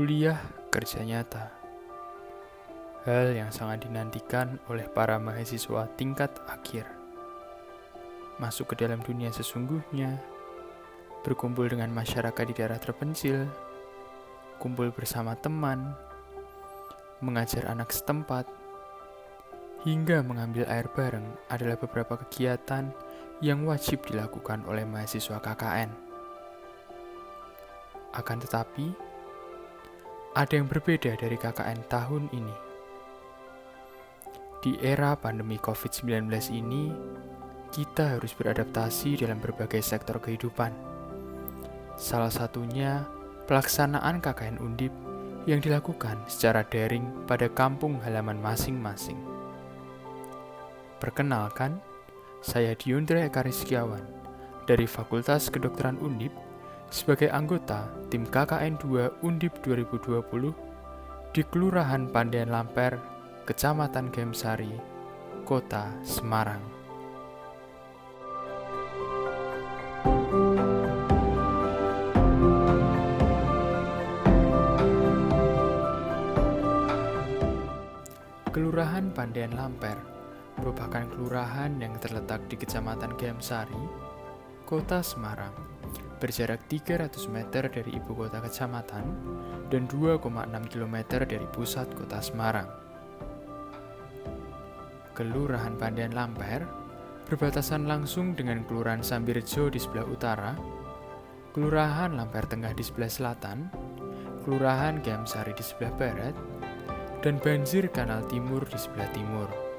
kuliah kerja nyata. Hal yang sangat dinantikan oleh para mahasiswa tingkat akhir. Masuk ke dalam dunia sesungguhnya, berkumpul dengan masyarakat di daerah terpencil, kumpul bersama teman, mengajar anak setempat, hingga mengambil air bareng adalah beberapa kegiatan yang wajib dilakukan oleh mahasiswa KKN. Akan tetapi, ada yang berbeda dari KKN tahun ini. Di era pandemi COVID-19 ini, kita harus beradaptasi dalam berbagai sektor kehidupan. Salah satunya, pelaksanaan KKN Undip yang dilakukan secara daring pada kampung halaman masing-masing. Perkenalkan, saya Diondra Eka Rizkiawan dari Fakultas Kedokteran Undip sebagai anggota tim KKN 2 Undip 2020 di Kelurahan Pandian Lamper, Kecamatan Gemsari, Kota Semarang. Kelurahan Pandian Lamper merupakan kelurahan yang terletak di Kecamatan Gemsari, Kota Semarang, berjarak 300 meter dari ibu kota kecamatan dan 2,6 km dari pusat kota Semarang. Kelurahan Pandian Lamper berbatasan langsung dengan Kelurahan Sambirjo di sebelah utara, Kelurahan Lamper Tengah di sebelah selatan, Kelurahan Gemsari di sebelah barat, dan Banjir Kanal Timur di sebelah timur.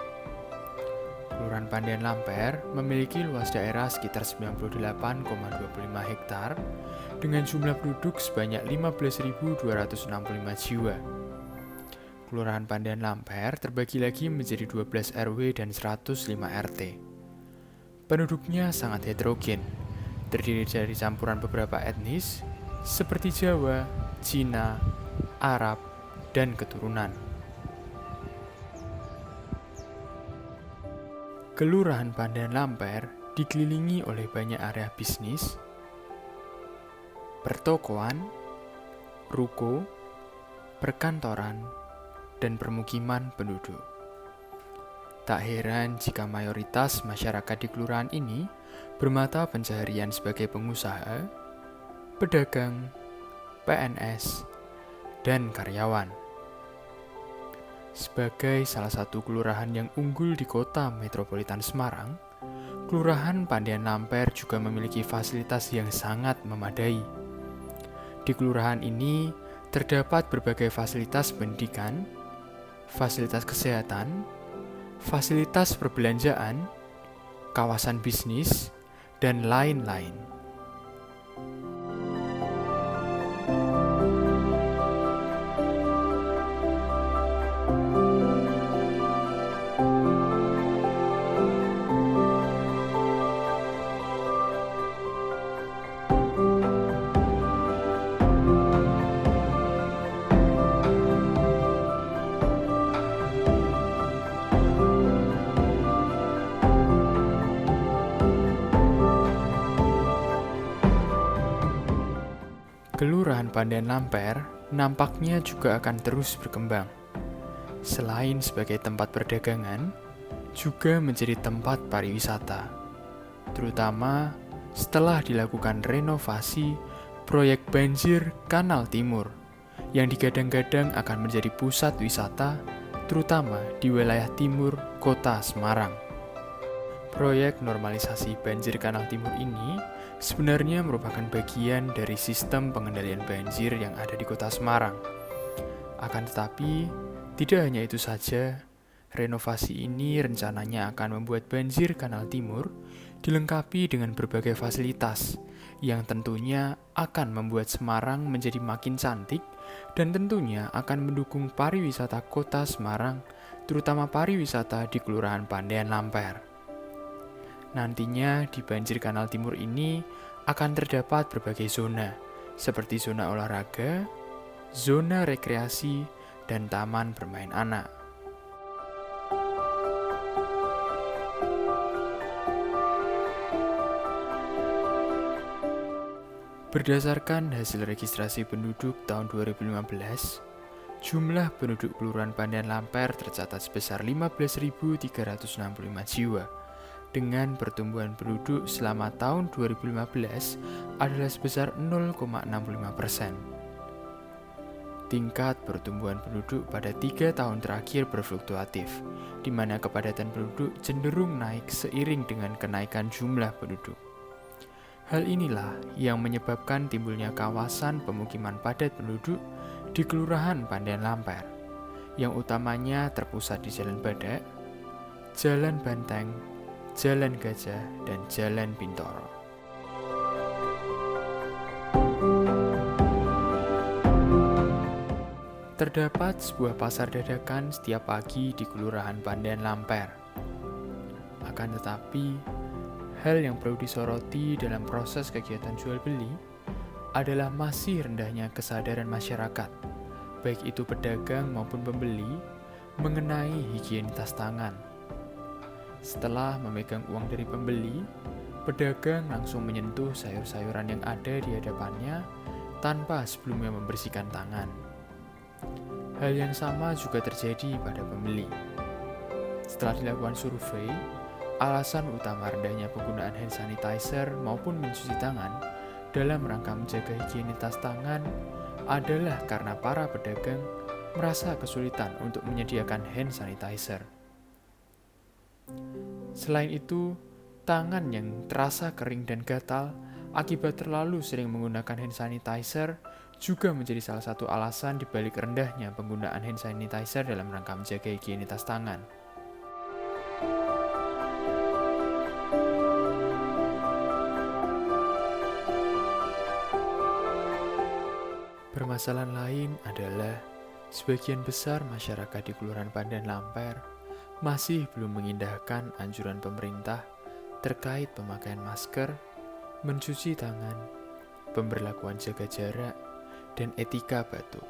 Kelurahan Pandian Lamper memiliki luas daerah sekitar 98,25 hektar dengan jumlah penduduk sebanyak 15.265 jiwa. Kelurahan Pandian Lamper terbagi lagi menjadi 12 RW dan 105 RT. Penduduknya sangat heterogen, terdiri dari campuran beberapa etnis seperti Jawa, Cina, Arab, dan keturunan. Kelurahan Pandian Lamper dikelilingi oleh banyak area bisnis, pertokoan, ruko, perkantoran, dan permukiman penduduk. Tak heran jika mayoritas masyarakat di kelurahan ini bermata pencaharian sebagai pengusaha, pedagang, PNS, dan karyawan. Sebagai salah satu kelurahan yang unggul di kota metropolitan Semarang, Kelurahan Pandian Lamper juga memiliki fasilitas yang sangat memadai. Di kelurahan ini terdapat berbagai fasilitas pendidikan, fasilitas kesehatan, fasilitas perbelanjaan, kawasan bisnis, dan lain-lain. Kelurahan Pandian Lamper nampaknya juga akan terus berkembang. Selain sebagai tempat perdagangan, juga menjadi tempat pariwisata. Terutama setelah dilakukan renovasi proyek Banjir Kanal Timur yang digadang-gadang akan menjadi pusat wisata, terutama di wilayah timur Kota Semarang. Proyek normalisasi Banjir Kanal Timur ini sebenarnya merupakan bagian dari sistem pengendalian banjir yang ada di Kota Semarang. Akan tetapi, tidak hanya itu saja, renovasi ini rencananya akan membuat Banjir Kanal Timur dilengkapi dengan berbagai fasilitas yang tentunya akan membuat Semarang menjadi makin cantik dan tentunya akan mendukung pariwisata Kota Semarang, terutama pariwisata di Kelurahan Pandian Lamper. Nantinya di Banjir Kanal Timur ini akan terdapat berbagai zona, seperti zona olahraga, zona rekreasi, dan taman bermain anak. Berdasarkan hasil registrasi penduduk tahun 2015, jumlah penduduk Kelurahan Pandan Lamper tercatat sebesar 15.365 jiwa, dengan pertumbuhan penduduk selama tahun 2015 adalah sebesar 0,65%. Tingkat pertumbuhan penduduk pada 3 tahun terakhir berfluktuatif, di mana kepadatan penduduk cenderung naik seiring dengan kenaikan jumlah penduduk. Hal inilah yang menyebabkan timbulnya kawasan pemukiman padat penduduk di Kelurahan Pandan Lamper, yang utamanya terpusat di Jalan Badak, Jalan Banteng, Jalan Gajah, dan Jalan Bintoro. Terdapat sebuah pasar dadakan setiap pagi di Kelurahan Pandan Lamper. Akan tetapi, hal yang perlu disoroti dalam proses kegiatan jual beli adalah masih rendahnya kesadaran masyarakat, baik itu pedagang maupun pembeli, mengenai higienitas tangan. Setelah memegang uang dari pembeli, pedagang langsung menyentuh sayur-sayuran yang ada di hadapannya tanpa sebelumnya membersihkan tangan. Hal yang sama juga terjadi pada pembeli. Setelah dilakukan survei, alasan utama rendahnya penggunaan hand sanitizer maupun mencuci tangan dalam rangka menjaga higienitas tangan adalah karena para pedagang merasa kesulitan untuk menyediakan hand sanitizer. Selain itu, tangan yang terasa kering dan gatal akibat terlalu sering menggunakan hand sanitizer juga menjadi salah satu alasan dibalik rendahnya penggunaan hand sanitizer dalam rangka menjaga higienitas tangan. Permasalahan lain adalah sebagian besar masyarakat di Kelurahan Pandan Lamper masih belum mengindahkan anjuran pemerintah terkait pemakaian masker, mencuci tangan, pemberlakuan jaga jarak, dan etika batuk.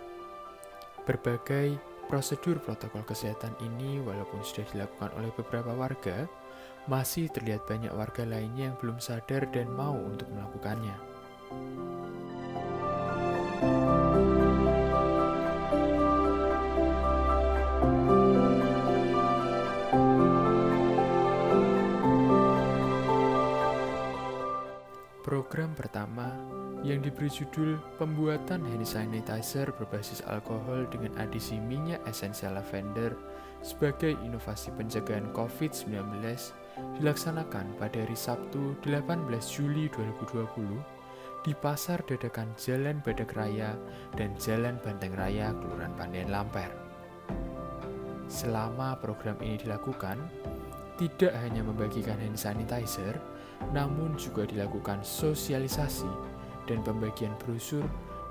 Berbagai prosedur protokol kesehatan ini walaupun sudah dilakukan oleh beberapa warga, masih terlihat banyak warga lainnya yang belum sadar dan mau untuk melakukannya. Program pertama yang diberi judul pembuatan hand sanitizer berbasis alkohol dengan adisi minyak esensial lavender sebagai inovasi pencegahan COVID-19 dilaksanakan pada hari Sabtu 18 Juli 2020 di Pasar Dadakan Jalan Badak Raya dan Jalan Banteng Raya, Kelurahan Pandan Lamper. Selama program ini dilakukan, tidak hanya membagikan hand sanitizer, namun juga dilakukan sosialisasi dan pembagian brosur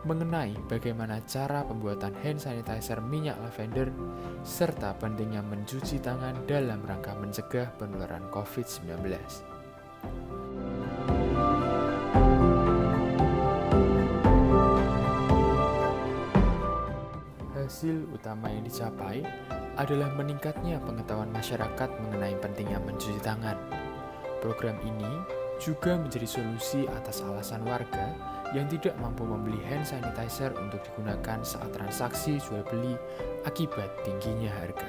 mengenai bagaimana cara pembuatan hand sanitizer minyak lavender serta pentingnya mencuci tangan dalam rangka mencegah penularan COVID-19. Hasil utama yang dicapai adalah meningkatnya pengetahuan masyarakat mengenai pentingnya mencuci tangan. Program ini juga menjadi solusi atas alasan warga yang tidak mampu membeli hand sanitizer untuk digunakan saat transaksi jual beli akibat tingginya harga.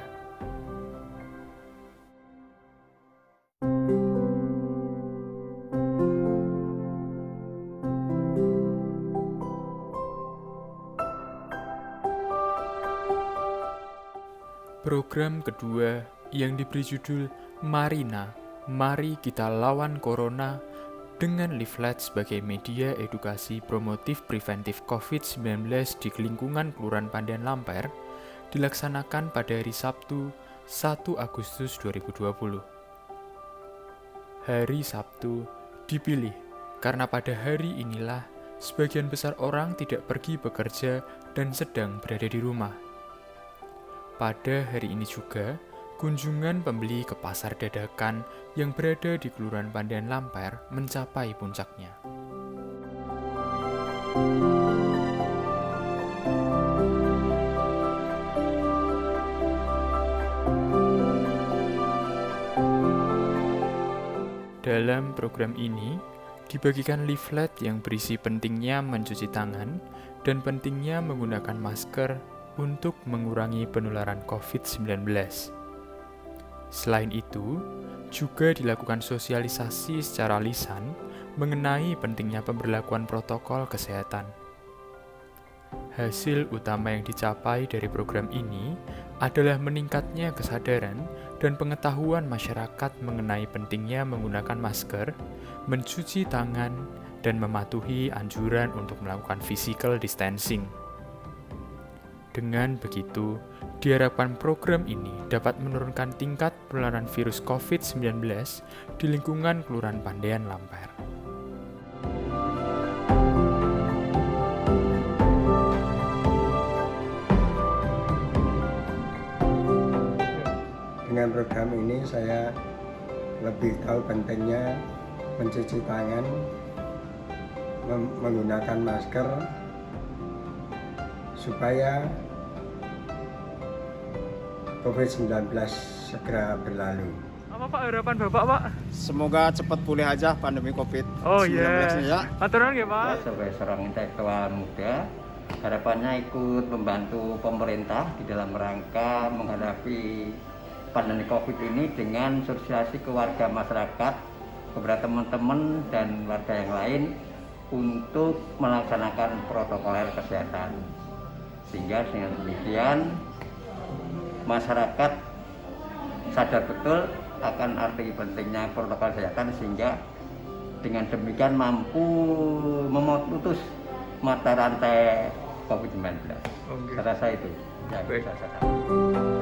Program kedua yang diberi judul Marina, Mari Kita Lawan Corona dengan leaflet sebagai media edukasi promotif preventif COVID-19 di lingkungan Kelurahan Pandan Lamper dilaksanakan pada hari Sabtu 1 Agustus 2020. Hari Sabtu dipilih karena pada hari inilah sebagian besar orang tidak pergi bekerja dan sedang berada di rumah. Pada hari ini juga, kunjungan pembeli ke pasar dadakan yang berada di Kelurahan Pandan Lamper mencapai puncaknya. Dalam program ini, dibagikan leaflet yang berisi pentingnya mencuci tangan dan pentingnya menggunakan masker untuk mengurangi penularan COVID-19. Selain itu, juga dilakukan sosialisasi secara lisan mengenai pentingnya pemberlakuan protokol kesehatan. Hasil utama yang dicapai dari program ini adalah meningkatnya kesadaran dan pengetahuan masyarakat mengenai pentingnya menggunakan masker, mencuci tangan, dan mematuhi anjuran untuk melakukan physical distancing. Dengan begitu, diharapkan program ini dapat menurunkan tingkat penularan virus COVID-19 di lingkungan Kelurahan Pandaian Lamper. Dengan program ini saya lebih tahu pentingnya mencuci tangan, menggunakan masker, supaya COVID-19 segera berlalu. Apa Pak harapan Bapak, Pak? Semoga cepat pulih aja pandemi COVID-19 Oh ini ya. Aturan nggih, Pak? Sebagai seorang intelektual muda, harapannya ikut membantu pemerintah di dalam rangka menghadapi pandemi COVID ini dengan sosialisasi ke warga masyarakat, kepada teman-teman dan warga yang lain untuk melaksanakan protokol kesehatan. Sehingga dengan demikian masyarakat sadar betul akan arti pentingnya protokol kesehatan, sehingga dengan demikian mampu memutus mata rantai COVID-19. Saya rasa itu yang bisa saya sampaikan.